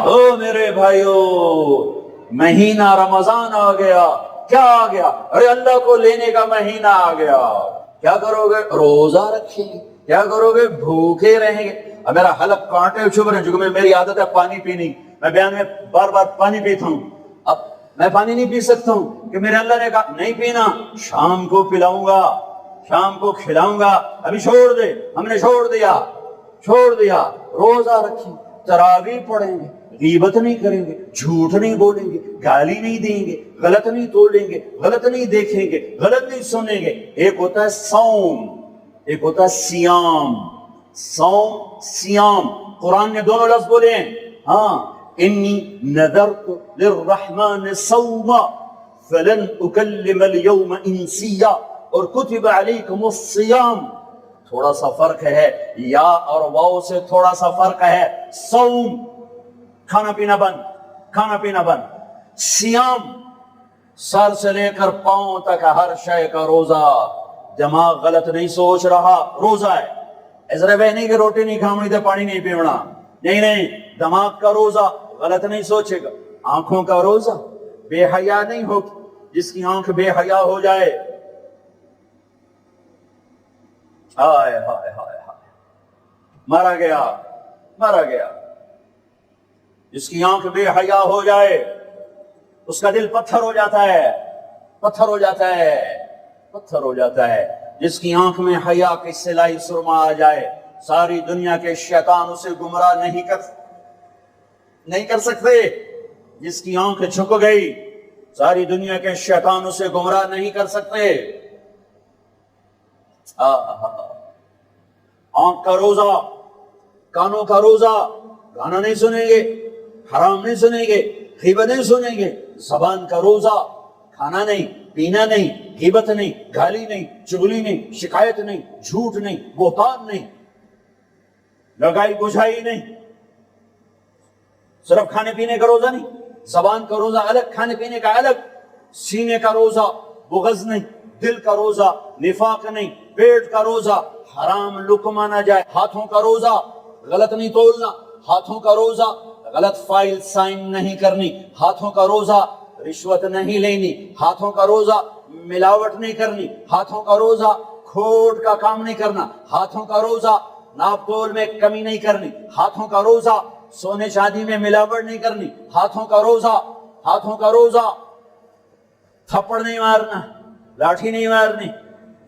او میرے بھائیو، مہینہ رمضان آ گیا، کیا آ گیا؟ ارے اللہ کو لینے کا مہینہ آ گیا. کیا کرو گے؟ روزہ رکھیں گے. کیا کرو گے؟ بھوکے رہیں گے. اب میرا حلق کانٹے چبھ رہے ہیں، چونکہ میری عادت ہے پانی پینی، میں بیان میں بار بار پانی پیتا ہوں. اب میں پانی نہیں پی سکتا ہوں کہ میرے اللہ نے کہا نہیں پینا، شام کو پلاؤں گا، شام کو کھلاؤں گا. ابھی چھوڑ دے، ہم نے چھوڑ دیا. روزہ رکھیں، تراویح پڑھیں گے، غیبت نہیں کریں گے، جھوٹ نہیں بولیں گے، گالی نہیں دیں گے، غلط نہیں تولیں گے، غلط نہیں دیکھیں گے، غلط نہیں سنیں گے. ایک ہوتا ہے صوم، ایک ہوتا ہے سیام. صوم سیام، قرآن نے دونوں لفظ بولے ہیں. ہاں، انی نذرت للرحمن صوما فلن اکلم اليوم انسیا، اور کتب علیکم الصیام. تھوڑا سا فرق ہے، یا اور واو سے تھوڑا سا فرق ہے. صوم کھانا پینا بند. سیام سر سے لے کر پاؤں تک ہر شے کا روزہ. دماغ غلط نہیں سوچ رہا، روزہ ہے. ایسا نہیں کہ روٹی نہیں کھاؤں تو پانی نہیں پیونا، نہیں. دماغ کا روزہ، غلط نہیں سوچے گا. آنکھوں کا روزہ، بے حیا نہیں ہوگی. جس کی آنکھ بے حیا ہو جائے، ہائے ہائے ہائے ہائے، مارا گیا. جس کی آنکھ بے حیا ہو جائے اس کا دل پتھر ہو جاتا ہے. جس کی آنکھ میں حیا کی سلائی سرما آ جائے، ساری دنیا کے شیطان اسے گمراہ نہیں کر سکتے. جس کی آنکھ جھک گئی، ساری دنیا کے شیطان اسے گمراہ نہیں کر سکتے. آنکھ کا روزہ، کانوں کا روزہ، گانا نہیں سنیں گے، حرام نہیں سنیں گے، غیبت نہیں سنیں گے. زبان کا روزہ، کھانا نہیں، پینا نہیں، غیبت نہیں، گالی نہیں، چغلی نہیں، شکایت نہیں، جھوٹ نہیں، بہتان نہیں، لگائی بجھائی نہیں. صرف کھانے پینے کا روزہ نہیں، زبان کا روزہ الگ، کھانے پینے کا الگ. سینے کا روزہ، بغض نہیں. دل کا روزہ، نفاق نہیں. پیٹ کا روزہ، حرام لقمہ نہ جائے. ہاتھوں کا روزہ، غلط نہیں تولنا. ہاتھوں کا روزہ، غلط فائل سائن نہیں کرنی. ہاتھوں کا روزہ، رشوت نہیں لینی. ہاتھوں کا روزہ، ملاوٹ نہیں کرنی. ہاتھوں کا روزہ، کھوٹ کا کام نہیں کرنا. ہاتھوں کا روزہ، ناپ تول میں کمی نہیں کرنی. ہاتھوں کا روزہ، سونے چاندی میں ملاوٹ نہیں کرنی. ہاتھوں کا روزہ، تھپڑ نہیں مارنا، لاٹھی نہیں مارنی،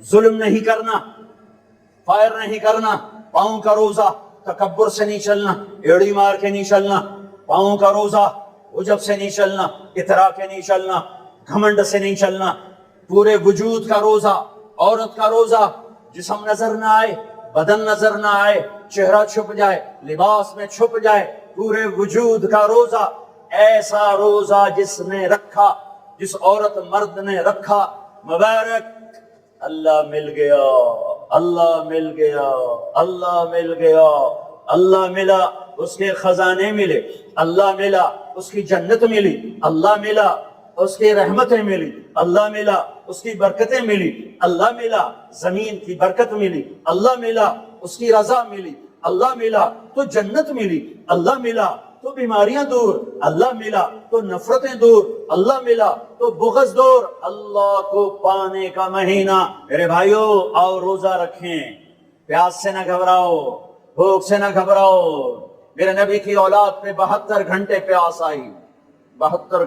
ظلم نہیں کرنا، فائر نہیں کرنا. پاؤں کا روزہ، تکبر سے نہیں چلنا، ایڑی مار کے نہیں چلنا. پاؤں کا روزہ، عجب سے نہیں چلنا، اترا کے نہیں چلنا، گھمنڈ سے نہیں چلنا. پورے وجود کا روزہ. عورت کا روزہ، جسم نظر نہ آئے، بدن نظر نہ آئے، چہرہ چھپ جائے، لباس میں چھپ جائے. پورے وجود کا روزہ. ایسا روزہ جس عورت مرد نے رکھا، مبارک. اللہ مل گیا، اللہ ملا، اس کے خزانے ملے. اللہ ملا، اس کی جنت ملی. اللہ ملا، اس کی رحمتیں ملی. اللہ ملا، اس کی برکتیں ملی. اللہ ملا، زمین کی برکت ملی. اللہ ملا، اس کی رضا ملی. اللہ ملا تو جنت ملی. اللہ ملا تو بیماریاں دور. اللہ ملا تو نفرتیں دور. اللہ ملا تو بغض دور. اللہ کو پانے کا مہینہ. میرے بھائیو، آؤ روزہ رکھیں. پیاس سے نہ گھبراؤ، بھوک سے نہ گھبراؤ. میرے نبی کی اولاد پہ 72 گھنٹے پیاس آئی. 72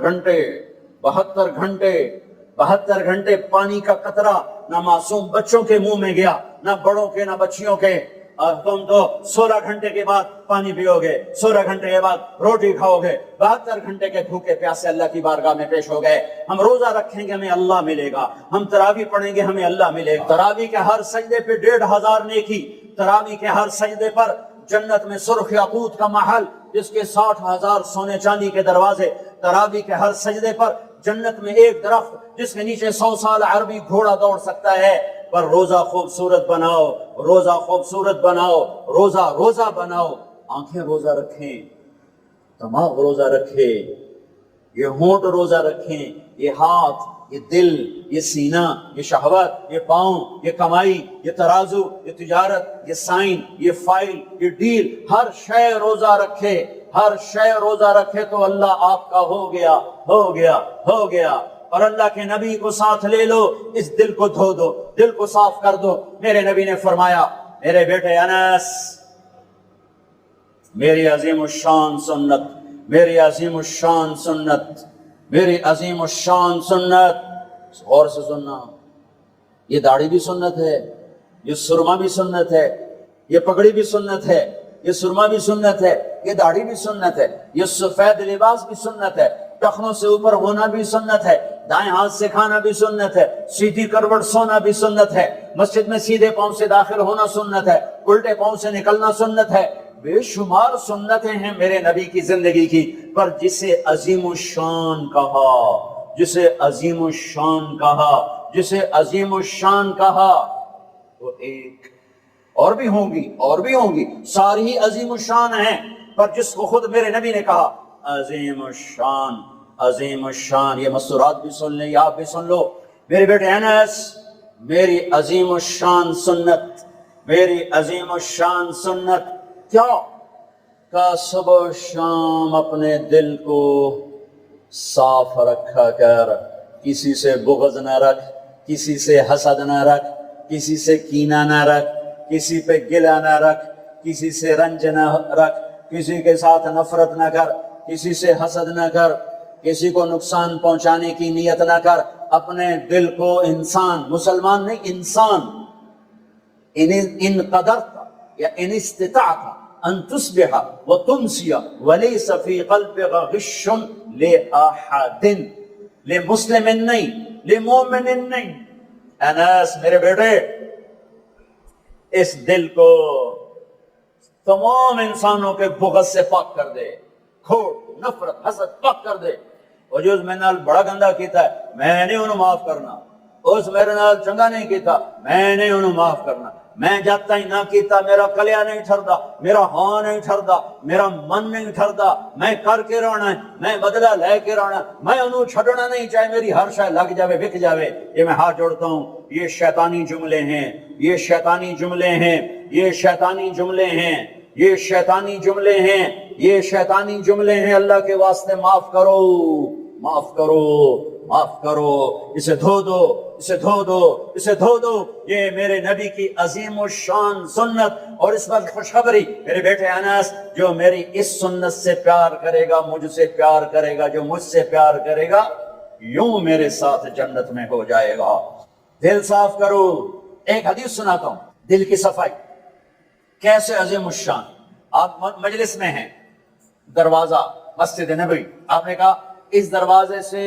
گھنٹے پانی کا قطرہ نہ معصوم بچوں کے منہ میں گیا، نہ بڑوں کے، نہ بچیوں کے. اور تم تو 16 گھنٹے کے بعد پانی پیو گے، 16 گھنٹے کے بعد روٹی کھاؤ گے. 72 گھنٹے کے بھوکے پیاسے اللہ کی بارگاہ میں پیش ہو گئے. ہم روزہ رکھیں گے، ہمیں اللہ ملے گا. ہم تراویح پڑھیں گے، ہمیں اللہ ملے گا. تراویح کے ہر سجدے پہ 1500 نیکی. تراویح کے ہر سجدے پر جنت میں سرخ یاقوت کا محل، جس کے 60,000 سونے چاندی کے دروازے. تراویح کے ہر سجدے پر جنت میں ایک درخت، جس کے نیچے 100 سال عربی گھوڑا دوڑ سکتا ہے. پر روزہ خوبصورت بناؤ، روزہ بناؤ. آنکھیں روزہ رکھیں، دماغ روزہ رکھے، یہ ہونٹ روزہ رکھیں، یہ ہاتھ، یہ دل، یہ سینہ، یہ شہوت، یہ پاؤں، یہ کمائی، یہ ترازو، یہ تجارت، یہ سائن، یہ فائل، یہ ڈیل، ہر شے روزہ رکھے، ہر شے روزہ رکھے تو اللہ آپ کا ہو گیا، ہو گیا، ہو گیا۔ اور اللہ کے نبی کو ساتھ لے لو، اس دل کو دھو دو، دل کو صاف کر دو۔ میرے نبی نے فرمایا، میرے بیٹے انس، میری عظیم الشان سنت، میری عظیم الشان سنت، میری عظیم الشان سنت، غور سے سننا، یہ داڑھی بھی سنت ہے، یہ سرما بھی سنت ہے، یہ پگڑی بھی سنت ہے، یہ سرما بھی سنت ہے، یہ داڑھی بھی سنت ہے، یہ سفید لباس بھی سنت ہے، ٹخنوں سے اوپر ہونا بھی سنت ہے، دائیں ہاتھ سے کھانا بھی سنت ہے، سیدھی کروٹ سونا بھی سنت ہے، مسجد میں سیدھے پاؤں سے داخل ہونا سنت ہے، الٹے پاؤں سے نکلنا سنت ہے۔ بے شمار سنتیں ہیں میرے نبی کی زندگی کی، پر جسے عظیم الشان کہا، جسے عظیم الشان کہا، جسے عظیم الشان کہا، وہ ایک اور بھی ہوں گی، اور بھی ہوں گی، ساری ہی عظیم الشان ہیں، پر جس کو خود میرے نبی نے کہا عظیم الشان، عظیم الشان، یہ مستورات بھی سن لیں، آپ بھی سن لو۔ میرے بیٹے انس، میری عظیم الشان سنت، میری عظیم الشان سنت کیا؟ کہ صبح و شام اپنے دل کو صاف رکھا کر، کسی سے بغض نہ رکھ، کسی سے حسد نہ رکھ، کسی سے کینہ نہ رکھ، کسی پہ گلہ نہ رکھ، کسی سے رنج نہ رکھ، کسی کے ساتھ نفرت نہ کر، کسی سے حسد نہ کر، کسی کو نقصان پہنچانے کی نیت نہ کر، اپنے دل کو انسان، مسلمان نہیں انسان، ان قدرت یا ان استطاعت ان تصبح وتمسی وليس في قلبك غش لأحد، لمسلم نہیں، لمومن نہیں۔ انس میرے بیٹے، اس دل کو تمام انسانوں کے بغض سے پاک کر دے، کھوٹ، نفرت، حسد پاک کر دے۔ اور جو میں نال بڑا گندا کیتا ہے میں نہیں انہوں معاف کرنا، اس میرے نال چنگا نہیں کیتا میں نہیں انہوں معاف کرنا، میں جب تک نہ کیتا میرا کلیا نہیں ٹھردا، میرا ہاں نہیں ٹھردا، میرا من نہیں ٹھردا، میں کر کے رہنا ہے، میں بدلہ لے کے رہنا، میں انہوں چھڑنا نہیں، چاہے میری ہر شے لگ جاوے، بک جاوے۔ یہ میں ہاتھ جوڑتا ہوں، یہ شیطانی جملے ہیں، یہ شیطانی جملے ہیں، یہ شیطانی جملے ہیں، یہ شیطانی جملے ہیں، یہ شیطانی جملے ہیں۔ اللہ کے واسطے معاف کرو، معاف کرو، معاف کرو، اسے دھو دو، اسے دھو دو، اسے دھو دو۔ یہ میرے نبی کی عظیم الشان سنت۔ اور اس وقت خوشخبری میرے بیٹے انس، جو میری اس سنت سے پیار کرے گا مجھ سے پیار کرے گا، جو مجھ سے پیار کرے گا یوں میرے ساتھ جنت میں ہو جائے گا۔ دل صاف کرو۔ ایک حدیث سناتا ہوں، دل کی صفائی کیسے عظیم الشان۔ آپ مجلس میں ہیں، دروازہ مسجد نبوی، آپ نے کہا اس دروازے سے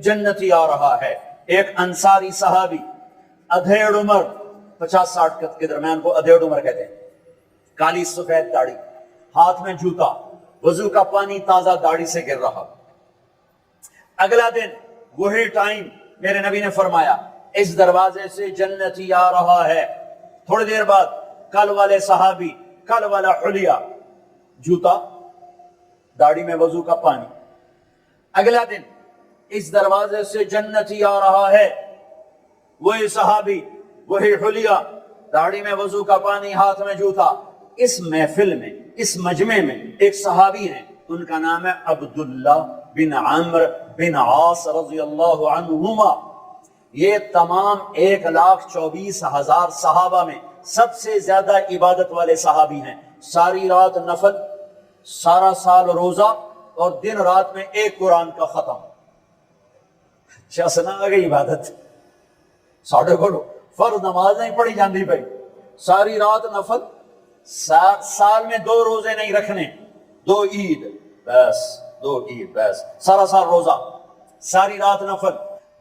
جنتی آ رہا ہے۔ ایک انصاری صحابی، ادھیڑ عمر، 50-60 کے درمیان کو ادھیڑ عمر کہتے ہیں، کالی سفید داڑھی، ہاتھ میں جوتا، وضو کا پانی تازہ داڑھی سے گر رہا۔ اگلا دن وہی ٹائم میرے نبی نے فرمایا اس دروازے سے جنتی آ رہا ہے۔ تھوڑی دیر بعد کل والے صحابی، کل والا حلیہ، جوتا، داڑھی میں وضو کا پانی۔ اگلا دن اس دروازے سے جنتی آ رہا ہے، وہی صحابی، وہی حلیہ، داڑھی میں وضو کا پانی، ہاتھ میں جوتا۔ اس محفل میں، اس مجمع میں ایک صحابی ہیں، ان کا نام ہے عبداللہ بن عمرو بن عاص رضی اللہ عنہما۔ یہ تمام 1,24,000 صحابہ میں سب سے زیادہ عبادت والے صحابی ہیں۔ ساری رات نفل، سارا سال روزہ، اور دن رات میں ایک قرآن کا ختم۔ شاسنا آ گئی عبادت، ساڑھے کو فرض نماز نہیں پڑھی جاندی بھائی، ساری رات نفل، سال میں 2 روزے نہیں رکھنے، 2 عید بس، 2 عید بس، سارا سال روزہ، ساری رات نفل،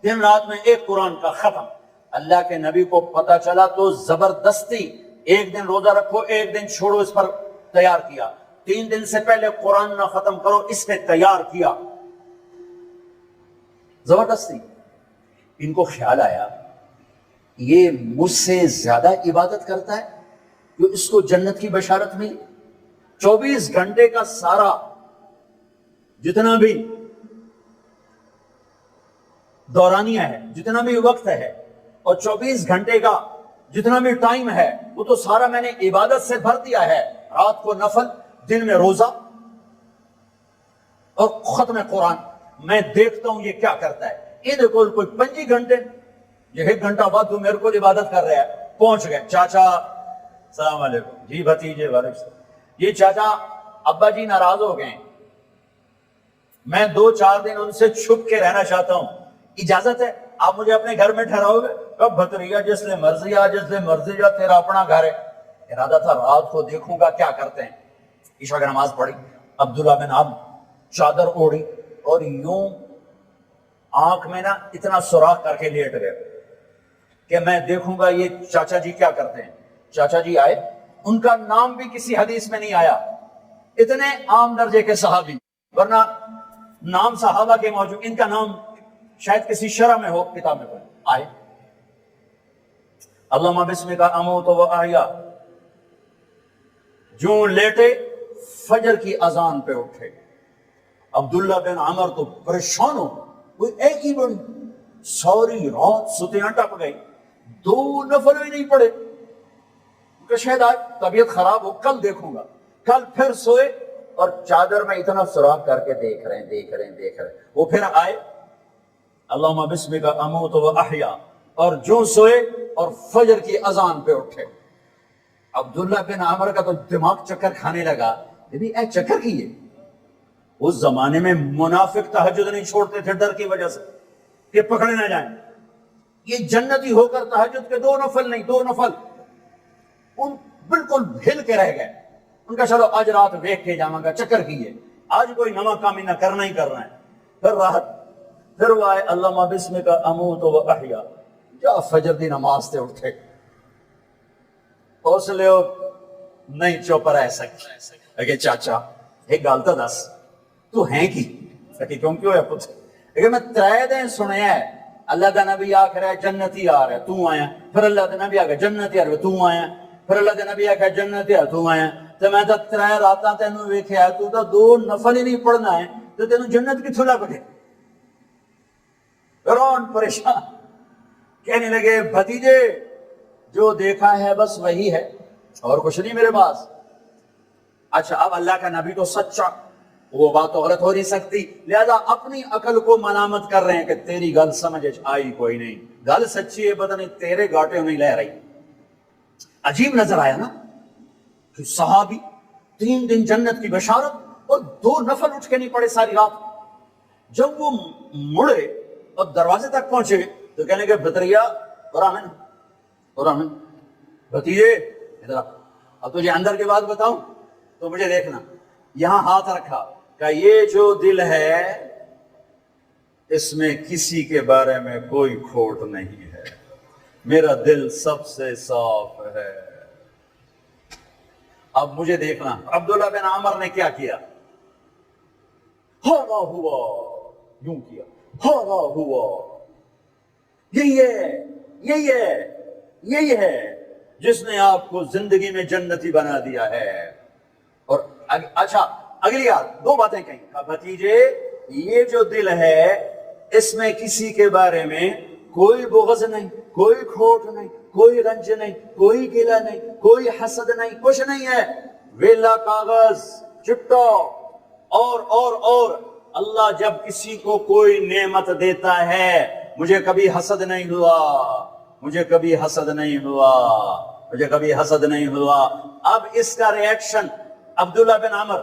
دن رات میں ایک قرآن کا ختم۔ اللہ کے نبی کو پتا چلا تو زبردستی ایک دن روزہ رکھو، ایک دن چھوڑو، اس پر تیار کیا۔ 3 دن سے پہلے قرآن نہ ختم کرو، اس پہ تیار کیا، زبردستی۔ ان کو خیال آیا یہ مجھ سے زیادہ عبادت کرتا ہے، جو اس کو جنت کی بشارت ملی۔ 24 گھنٹے کا سارا جتنا بھی دورانیہ ہے، جتنا بھی وقت ہے اور 24 گھنٹے کا جتنا بھی ٹائم ہے وہ تو سارا میں نے عبادت سے بھر دیا ہے. رات کو نفل، دن میں روزہ اور ختم قرآن. میں دیکھتا ہوں یہ کیا کرتا ہے. یہ دیکھو کوئی 25 گھنٹے، یہ 1 گھنٹہ بعد تو میرے کو عبادت کر رہا ہے. پہنچ گئے چاچا السلام علیکم، جی بھتیجے وعلیکم السلام. یہ چاچا ابا جی ناراض ہو گئے، میں 2-4 دن ان سے چھپ کے رہنا چاہتا ہوں، اجازت ہے؟ آپ مجھے اپنے گھر میں ٹھہراؤ گے؟ کب بھتریا جس لئے مرضی آ، جس لئے مرضی جا، تیرا اپنا گھر ہے. ارادہ تھا رات کو دیکھوں گا کیا کرتے ہیں. عشاء کی نماز پڑھی، عبداللہ بن عمرو چادر اوڑی اور یوں آنکھ میں نا اتنا سوراخ کر کے لیٹ گئے کہ میں دیکھوں گا یہ چاچا جی کیا کرتے ہیں. چاچا جی آئے، ان کا نام بھی کسی حدیث میں نہیں آیا، اتنے عام درجے کے صحابی، ورنہ نام صحابہ کے موجود، ان کا نام شاید کسی شرح میں ہو، کتاب میں کوئی. آئے، اللہم بسمک اموت و احیا، جو لیٹے فجر کی اذان پہ اٹھے. عبداللہ بن عمر تو پریشان ہو، کوئی ایک ہی بڑی سوری رات ستیاں ٹپ گئی، 2 نفل بھی نہیں پڑے کہ شاید آج طبیعت خراب ہو، کل دیکھوں گا. کل پھر سوئے اور چادر میں اتنا سوراخ کر کے دیکھ رہے ہیں. وہ پھر آئے، اللہم بسمک اموت و احیا، اور جو سوئے اور فجر کی اذان پہ اٹھے. عبداللہ بن عمر کا تو دماغ چکر کھانے لگا، اے چکر کی ہے. اس زمانے میں منافق تہجد نہیں چھوڑتے تھے ڈر کی وجہ سے کہ پکڑے نہ جائیں. یہ جنتی ہو کر تہجد کے 2 نفل نہیں، 2 نفل ان بالکل بھل کے رہ گئے. ان کا چلو آج رات دیکھ کے جاؤں گا، چکر کی ہے، آج کوئی نما کامی نہ کرنا ہی کرنا ہے. پھر رات پھر وہ آئے، اللہم بسمک اموت و احیا، جا فجر دی نماز تے اٹھے. اس لئے نہیں چوپ رہ سکتے کہ چاچا ایک گالتا دس تو ہیں کی کہ کیوں ہے پتر. لیکن میں 3 دن سنیا ہے اللہ دا نبی آ کر جنتی آ رہا ہے تو آیا، پھر اللہ دا نبی آ کر جنتی آ رہا ہے تو آیا، پھر اللہ دا نبی آ کر جنتی آ رہا ہے تو آیا. تو میں تو 3 راتاں تینوں ویکھیا تو 2 نفل ہی نہیں پڑھنا ہے تو تینوں جنت کتھوں لب گئے. فرعون پریشان، کہنے لگے بھتیجے جو دیکھا ہے بس وہی ہے اور کچھ نہیں میرے پاس. اچھا اب اللہ کا نبی تو سچا، وہ بات تو غلط ہو نہیں سکتی، لہذا اپنی عقل کو ملامت کر رہے ہیں کہ تیری گل سمجھ آئی کوئی نہیں، گل سچی ہے پتہ نہیں تیرے گاٹے نہیں لے رہی. عجیب نظر آیا نا کہ صحابی 3 دن جنت کی بشارت اور 2 نفل اٹھ کے نہیں پڑے ساری رات. جب وہ مڑے اور دروازے تک پہنچے تو کہنے کہ بطریا اور آمین بھتیجے ادھر اب تجھے اندر کی بات بتاؤں تو مجھے دیکھنا. یہاں ہاتھ رکھا کہ یہ جو دل ہے اس میں کسی کے بارے میں کوئی کھوٹ نہیں ہے، میرا دل سب سے صاف ہے. اب مجھے دیکھنا عبداللہ بن عمر نے کیا کیا، ہوا ہوا یوں کیا، ہوا ہوا. یہی ہے جس نے آپ کو زندگی میں جنتی بنا دیا ہے. اور اچھا اگلی یاد 2 باتیں کہیں، بھتیجے یہ جو دل ہے اس میں کسی کے بارے میں کوئی بغض نہیں، کوئی کھوٹ نہیں، کوئی رنج نہیں، کوئی گلہ نہیں، کوئی حسد نہیں، کچھ نہیں ہے. ویلا کاغذ چپٹا اور اللہ جب کسی کو کوئی نعمت دیتا ہے مجھے کبھی حسد نہیں ہوا، مجھے کبھی حسد نہیں ہوا. اب اس کا ری ایکشن عبداللہ بن عمر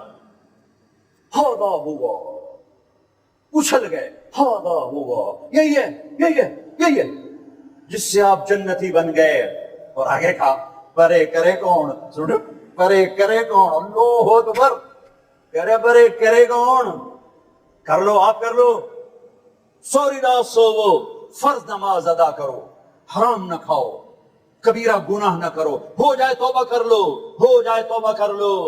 ہوا ہوا اچھل گئے، ہوا ہوا یہی ہے جس سے آپ جنتی بن گئے. اور آگے کہا پرے کرے کون، سنو پرے کرے کون، اللہ اکبر، پرے کرے کون، کر لو آپ کر لو، سوری رات سوو، فرض نماز ادا کرو، حرام نہ کھاؤ، کبیرہ گناہ نہ کرو، ہو جائے توبہ کر لو.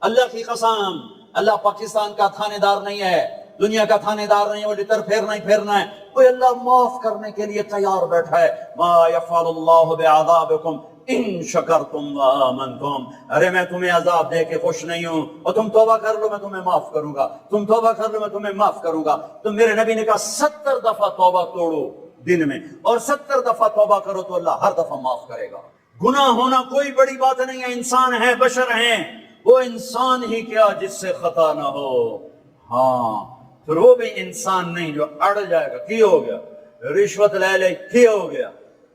اللہ کی قسم اللہ پاکستان کا تھانے دار نہیں ہے، دنیا کا تھانے دار نہیں ہے، وہ لٹر پھیرنا ہے. کوئی اللہ معاف کرنے کے لیے تیار بیٹھا ہے. ما یفعل اللہ بعذابکم ان شکرتم وآمنتم، ارے میں تمہیں عذاب دے کے خوش نہیں ہوں، اور تم توبہ کر لو میں تمہیں معاف کروں گا، تم توبہ کر لو میں تمہیں معاف کروں گا۔ تو میرے نبی نے کہا 70 دفعہ توبہ توڑو دن میں، اور 70 دفعہ توبہ کرو تو اللہ ہر دفعہ معاف کرے گا۔ گناہ ہونا کوئی بڑی بات نہیں ہے، انسان ہے، بشر ہیں، وہ انسان ہی کیا جس سے خطا نہ ہو، ہاں پھر وہ بھی انسان نہیں جو اڑ جائے گا، کی ہو گیا، رشوت لے لے کی ہو گیا،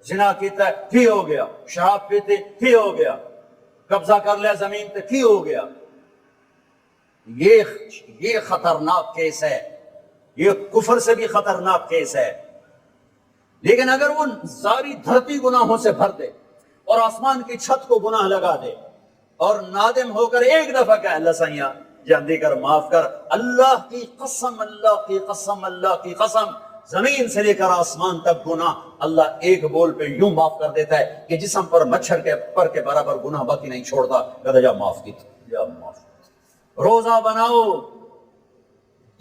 زنا کیتا کی ہو گیا، شراب پیتے کی ہو گیا، قبضہ کر لیا زمین پہ کی ہو گیا۔ یہ خطرناک کیس ہے، یہ کفر سے بھی خطرناک کیس ہے۔ لیکن اگر وہ ساری دھرتی گناہوں سے بھر دے اور آسمان کی چھت کو گناہ لگا دے اور نادم ہو کر ایک دفعہ کہ اللہ سیاں جلدی کر معاف کر، اللہ کی قسم، اللہ کی قسم، اللہ کی قسم، زمین سے لے کر آسمان تک گناہ اللہ ایک بول پہ یوں معاف کر دیتا ہے کہ جسم پر مچھر کے پر کے برابر گناہ باقی نہیں چھوڑتا۔ کہتا جا معاف کی، جا معاف کی۔ روزہ بناؤ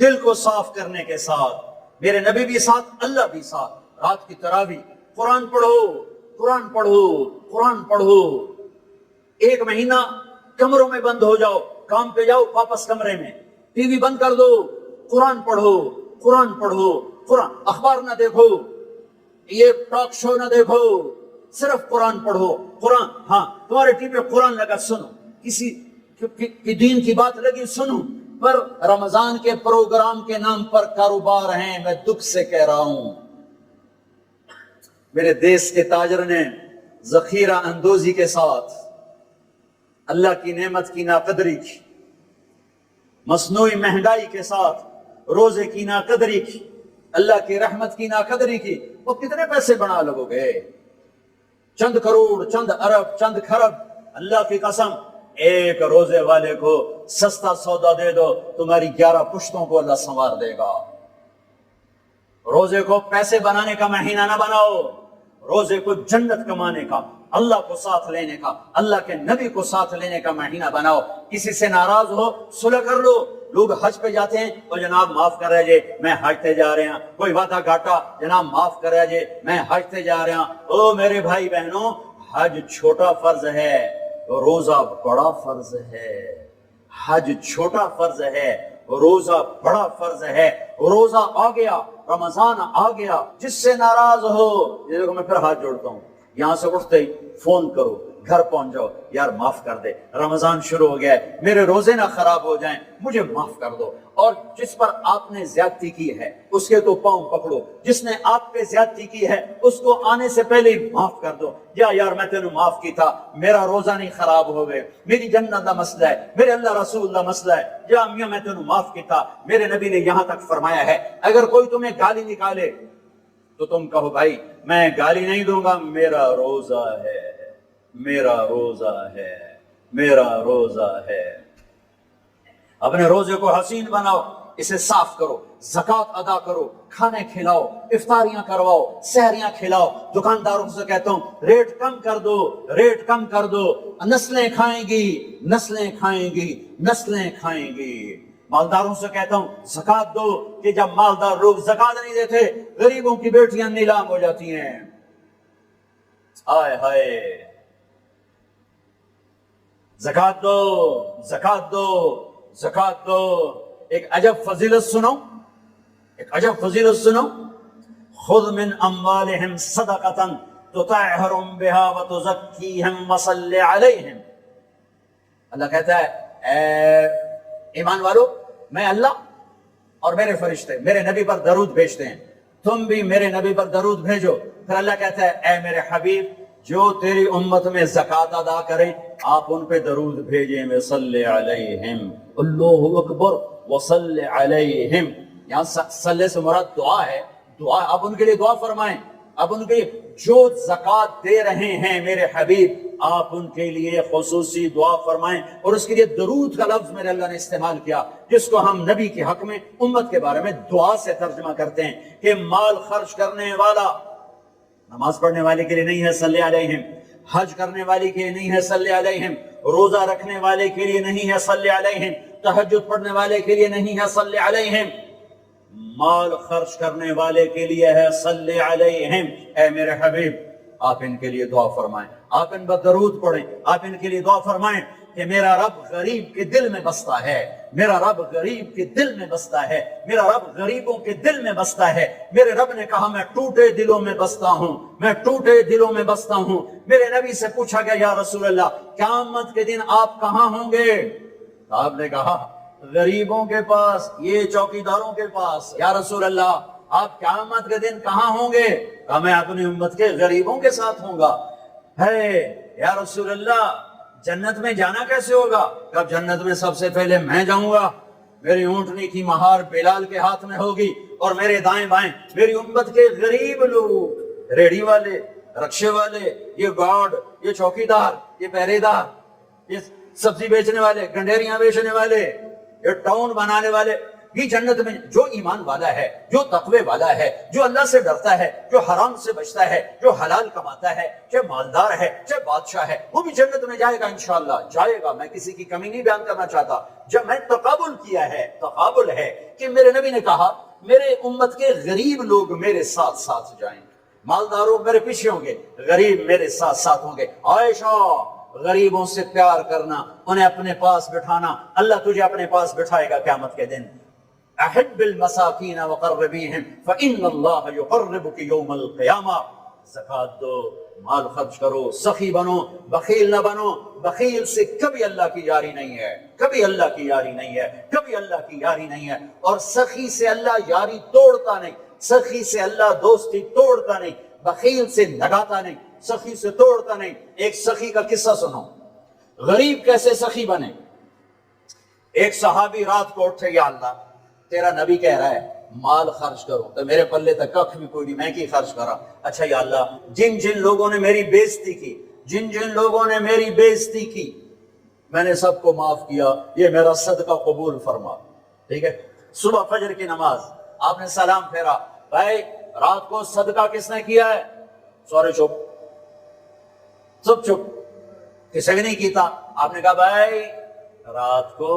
دل کو صاف کرنے کے ساتھ، میرے نبی بھی ساتھ، اللہ بھی ساتھ۔ رات کی تراویح، قرآن پڑھو، قرآن پڑھو، قرآن پڑھو۔ ایک مہینہ کمروں میں بند ہو جاؤ، کام پہ جاؤ واپس کمرے میں، ٹی وی بند کر دو، قرآن پڑھو، قرآن پڑھو، قرآن، اخبار نہ دیکھو، یہ ٹاک شو نہ دیکھو، صرف قرآن پڑھو۔ قرآن، ہاں تمہارے ٹی وی پہ قرآن لگا سنو، کسی کی دین کی بات لگی سنو، پر رمضان کے پروگرام کے نام پر کاروبار ہیں، میں دکھ سے کہہ رہا ہوں۔ میرے دیس کے تاجر نے ذخیرہ اندوزی کے ساتھ اللہ کی نعمت کی ناقدری کی، مصنوعی مہنگائی کے ساتھ روزے کی ناقدری کی، اللہ کی رحمت کی ناقدری کی۔ وہ کتنے پیسے بنا لگو گے؟ چند کروڑ، چند ارب، چند کھرب۔ اللہ کی قسم ایک روزے والے کو سستا سودا دے دو، تمہاری 11 پشتوں کو اللہ سنوار دے گا۔ روزے کو پیسے بنانے کا مہینہ نہ بناؤ، روزے کو جنت کمانے کا، اللہ کو ساتھ لینے کا، اللہ کے نبی کو ساتھ لینے کا مہینہ بناؤ۔ کسی سے ناراض ہو صلح کر لو۔ لوگ حج پہ جاتے ہیں، اور جناب معاف کر رہے جی میں حج تے جا رہے ہیں، کوئی وعدہ گھاٹا، جناب معاف کر رہے جی میں حج تے جا رہے ہیں۔ او میرے بھائی بہنوں، حج چھوٹا فرض ہے، روزہ بڑا فرض ہے۔ حج چھوٹا فرض ہے، روزہ بڑا فرض ہے۔ روزہ آ گیا، رمضان آ گیا، جس سے ناراض ہو، یہ دیکھو میں پھر ہاتھ جوڑتا ہوں، یہاں سے اٹھتے ہی فون کرو، گھر پہنچ جاؤ، یار معاف کر دے، رمضان شروع ہو گیا ہے، میرے روزے نہ خراب ہو جائیں، مجھے معاف کر دو۔ اور جس پر آپ نے زیادتی کی ہے اس کے تو پاؤں پکڑو، جس نے آپ پہ زیادتی کی ہے اس کو آنے سے پہلے ہی معاف کر دو۔ یا یار میں تینوں معاف کی تھا، میرا روزہ نہیں خراب ہو گئے، میری جنت کا مسئلہ ہے، میرے اللہ رسول کا مسئلہ ہے، یا میاں میں تینوں معاف کی تھا۔ میرے نبی نے یہاں تک فرمایا ہے اگر کوئی تمہیں گالی نکالے تو تم کہو بھائی میں گالی نہیں دوں گا، میرا روزہ ہے، میرا روزہ ہے، میرا روزہ ہے۔ اپنے روزے کو حسین بناؤ، اسے صاف کرو، زکوٰۃ ادا کرو، کھانے کھلاؤ، افطاریاں کرواؤ، سحریاں کھلاؤ۔ دکانداروں سے کہتا ہوں ریٹ کم کر دو، ریٹ کم کر دو، نسلیں کھائیں گی، نسلیں کھائیں گی، نسلیں کھائیں گی۔ مالداروں سے کہتا ہوں زکوٰۃ دو، کہ جب مالدار لوگ زکوٰۃ نہیں دیتے غریبوں کی بیٹیاں نیلام ہو جاتی ہیں۔ ہائے ہائے، زکوٰۃ دو، زکوٰۃ دو، زکوٰۃ دو۔ ایک عجب فضیلت سنو، ایک عجب فضیلت سنو، خذ من اموالہم صدقۃ تطہرہم بہا وتزکیہم وصلی علیہم۔ اللہ کہتا ہے اے ایمان والو، میں اللہ اور میرے فرشتے میرے نبی پر درود بھیجتے ہیں، تم بھی میرے نبی پر درود بھیجو۔ پھر اللہ کہتا ہے اے میرے حبیب، جو تیری امت میں زکوٰۃ ادا کریں آپ ان پہ درود بھیجیں، وصلی علیہم، اللہ اکبر، وصلی علیہم۔ یہاں صلی سے مراد دعا ہے، دعا، آپ ان کے لیے دعا فرمائیں، آپ ان کے جو زکوٰۃ دے رہے ہیں میرے حبیب آپ ان کے لیے خصوصی دعا فرمائیں۔ اور اس کے لیے درود کا لفظ میرے اللہ نے استعمال کیا، جس کو ہم نبی کے حق میں امت کے بارے میں دعا سے ترجمہ کرتے ہیں کہ مال خرچ کرنے والا نماز پڑھنے والے کے لیے نہیں ہے صلی علیہم، حج کرنے والے کے لیے نہیں ہے صلی علیہم، روزہ رکھنے والے کے لیے نہیں ہے صلی علیہم، تہجد پڑھنے والے کے لیے نہیں ہے صلی علیہم، مال خرچ کرنے والے کے لیے ہے صلی علیہم۔ اے میرے حبیب آپ ان کے لیے دعا فرمائیں, آپ ان پر درود پڑھیں, آپ ان کے لیے دعا فرمائیں کہ میرا رب غریب کے دل میں بستا ہے, میرا رب غریب کے دل میں بستا ہے, میرا رب غریبوں کے دل میں بستا ہے. میرے رب نے کہا میں ٹوٹے دلوں میں بستا ہوں, میں ٹوٹے دلوں میں بستا ہوں. میرے نبی سے پوچھا گیا یا رسول اللہ قیامت کے دن آپ کہاں ہوں گے؟ آپ نے کہا غریبوں کے پاس, یہ چوکیداروں کے پاس. یا رسول اللہ آپ قیامت کے دن کہاں ہوں گے؟ کہا میں اپنی امت کے غریبوں کے ساتھ ہوں گا. ہے یا رسول اللہ جنت میں جانا کیسے ہوگا؟ کب جنت میں سب سے پہلے میں جاؤں گا, میری اونٹنی کی مہار بلال کے ہاتھ میں ہوگی, اور میرے دائیں بائیں میری امت کے غریب لوگ, ریڑھی والے, رکشے والے, یہ گارڈ, یہ چوکیدار, یہ پہرے دار, یہ سبزی بیچنے والے, گنڈیریاں بیچنے والے, یہ ٹاؤن بنانے والے, بھی جنت میں جو ایمان والا ہے, جو تقوی والا ہے, جو اللہ سے ڈرتا ہے, جو حرام سے بچتا ہے, جو حلال کماتا ہے, چاہے مالدار ہے, چاہے بادشاہ ہے, وہ بھی جنت میں جائے گا انشاءاللہ, جائے گا. میں کسی کی کمی نہیں بیان کرنا چاہتا. جب میں تقابل کیا ہے, تقابل ہے کہ میرے نبی نے کہا میرے امت کے غریب لوگ میرے ساتھ ساتھ جائیں, مالداروں میرے پیچھے ہوں گے, غریب میرے ساتھ ساتھ ہوں گے. عائشہ غریبوں سے پیار کرنا, انہیں اپنے پاس بٹھانا, اللہ تجھے اپنے پاس بٹھائے گا قیامت کے دن. احب المساکین وقربیہم فإن اللہ یقربک یوم القیامہ. زکوٰۃ دو, مال خرچ کرو, سخی بنو, بخیل نہ بنو. بخیل سے کبھی اللہ کی یاری نہیں ہے, کبھی اللہ کی یاری نہیں ہے, کبھی اللہ کی یاری نہیں ہے. اور سخی سے اللہ یاری توڑتا نہیں, سخی سے اللہ دوستی توڑتا نہیں, بخیل سے لگاتا نہیں, سخی سے توڑتا نہیں. ایک سخی کا قصہ سنو, غریب کیسے سخی بنے. ایک صحابی رات کو اٹھے, یا اللہ تیرا نبی کہہ رہا ہے مال خرچ کرو, تو میرے پلے تک کخ بھی کوئی نہیں, میں کی خرچ کرا. اچھا یا اللہ جن جن لوگوں نے میری بےزتی کی, جن جن لوگوں نے میری بےزتی کی, میں نے سب کو معاف کیا, یہ میرا صدقہ قبول فرما. ٹھیک ہے, صبح فجر کی نماز آپ نے سلام پھیرا, بھائی رات کو صدقہ کس نے کیا ہے؟ سورے چپ, سب چپ, کسی نے نہیں کیتا. آپ نے کہا بھائی رات کو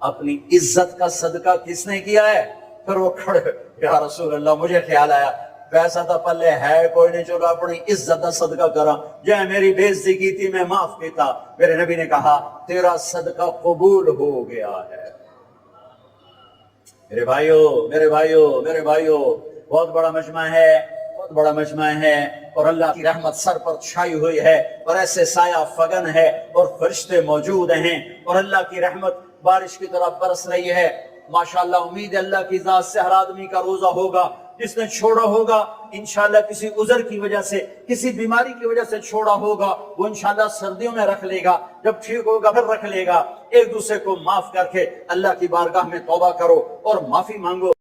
اپنی عزت کا صدقہ کس نے کیا ہے؟ پھر وہ کھڑے, یا رسول اللہ مجھے خیال آیا پیسہ تو پلے ہے کوئی نہیں, چلو اپنی عزت کا صدقہ کرا, جو میری بےزتی کی تھی میں معاف کیتا. میرے نبی نے کہا تیرا صدقہ قبول ہو گیا ہے. میرے بھائیو, میرے بھائیو, میرے بھائیو, بہت بڑا مجمع ہے, بہت بڑا مجمع ہے, اور اللہ کی رحمت سر پر چھائی ہوئی ہے, اور ایسے سایہ فگن ہے, اور فرشتے موجود ہیں, اور اللہ کی رحمت بارش کی طرح برس رہی ہے. ماشاءاللہ امید اللہ کی ذات سے ہر آدمی کا روزہ ہوگا. جس نے چھوڑا ہوگا انشاءاللہ کسی عذر کی وجہ سے, کسی بیماری کی وجہ سے چھوڑا ہوگا, وہ انشاءاللہ سردیوں میں رکھ لے گا, جب ٹھیک ہوگا پھر رکھ لے گا. ایک دوسرے کو معاف کر کے اللہ کی بارگاہ میں توبہ کرو اور معافی مانگو.